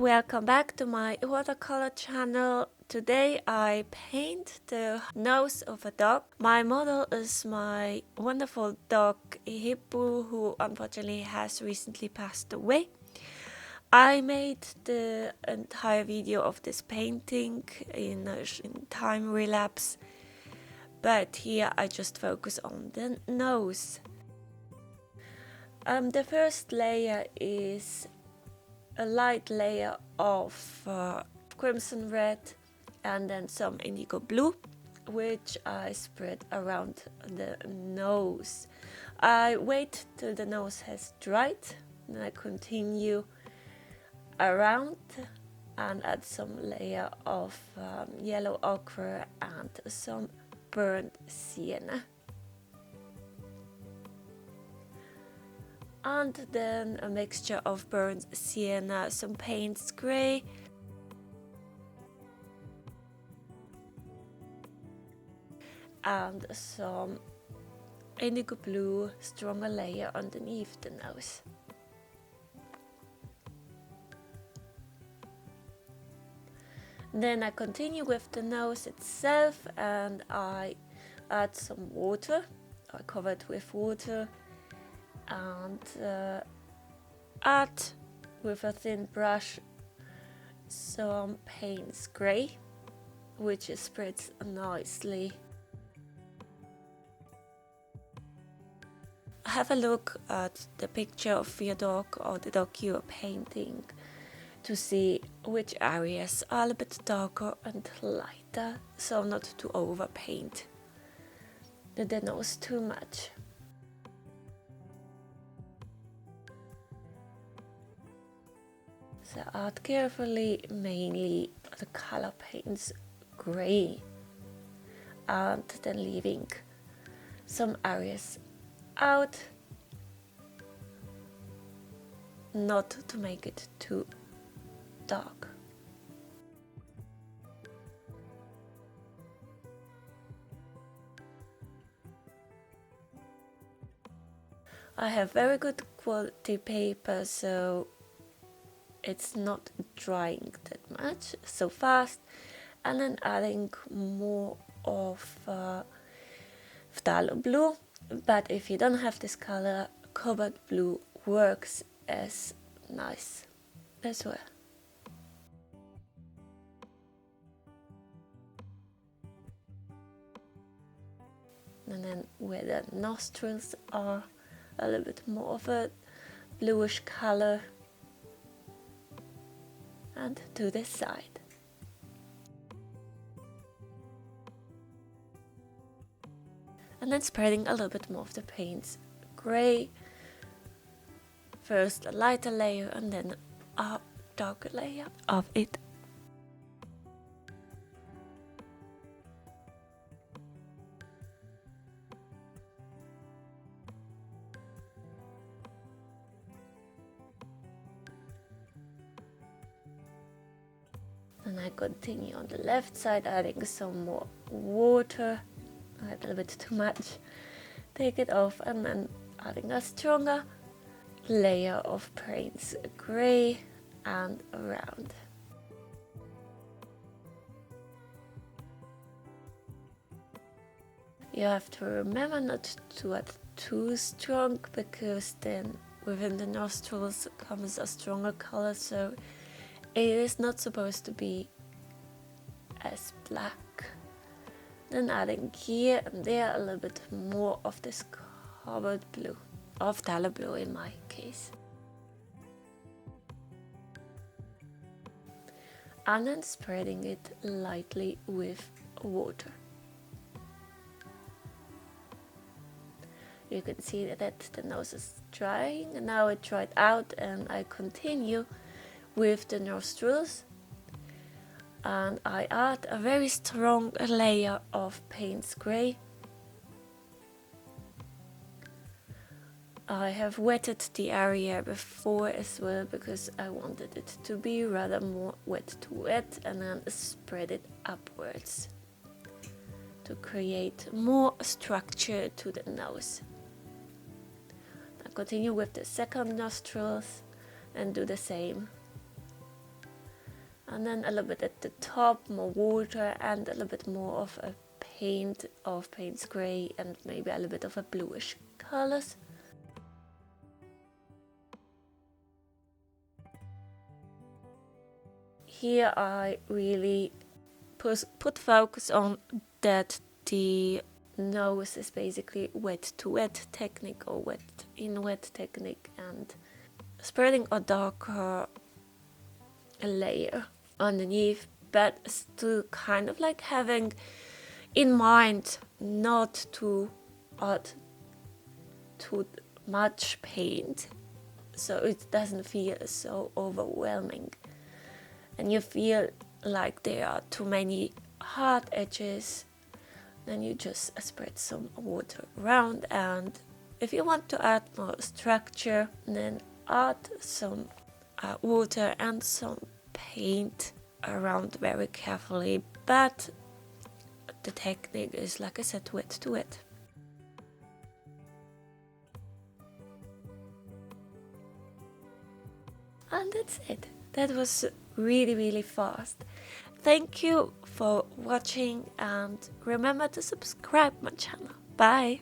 Welcome back to my watercolor channel. Today I paint the nose of a dog. My model is my wonderful dog Hippu, who unfortunately has recently passed away. I made the entire video of this painting in time relapse, but here I just focus on the nose. The first layer is a light layer of crimson red and then some indigo blue, which I spread around the nose. I wait till the nose has dried, then I continue around and add some layer of yellow ochre and some burnt sienna. And then a mixture of burnt sienna, some Payne's grey, and some indigo blue, stronger layer underneath the nose. Then I continue with the nose itself and I add some water. I cover it with water and add with a thin brush some Payne's grey, which spreads nicely. Have a look at the picture of your dog or the dog you are painting to see which areas are a little bit darker and lighter, so not to overpaint the nose too much. So add carefully mainly the color Payne's grey and then leaving some areas out, not to make it too dark. I have very good quality paper, so it's not drying that much so fast, and then adding more of phthalo blue, but if you don't have this color, cobalt blue works as nice as well. And then where the nostrils are, a little bit more of a bluish color, and to the side. And then spreading a little bit more of the Payne's grey. First a lighter layer and then a darker layer of it. And I continue on the left side, adding some more water. I had a little bit too much. Take it off and then adding a stronger layer of Payne's grey and around. You have to remember not to add too strong, because then within the nostrils comes a stronger color, so it is not supposed to be as black. Then adding here and there a little bit more of this cobalt blue, or phthalo blue in my case. And then spreading it lightly with water. You can see that the nose is drying, and now it dried out, and I continue with the nostrils. And I add a very strong layer of Payne's grey. I have wetted the area before as well, because I wanted it to be rather more wet to wet, and then spread it upwards to create more structure to the nose. I continue with the second nostrils and do the same. And then a little bit at the top, more water, and a little bit more of a paint of Payne's Grey, and maybe a little bit of a bluish colors. Here I really put focus on that the nose is basically wet to wet technique, or wet in wet technique, and spreading a darker layer underneath, but still kind of like having in mind not to add too much paint, so it doesn't feel so overwhelming and you feel like there are too many hard edges. Then you just spread some water around, and if you want to add more structure, then add some water and some paint around very carefully, but the technique is, like I said, wet to wet. And that's it. That was really fast. Thank you for watching, and remember to subscribe my channel. Bye!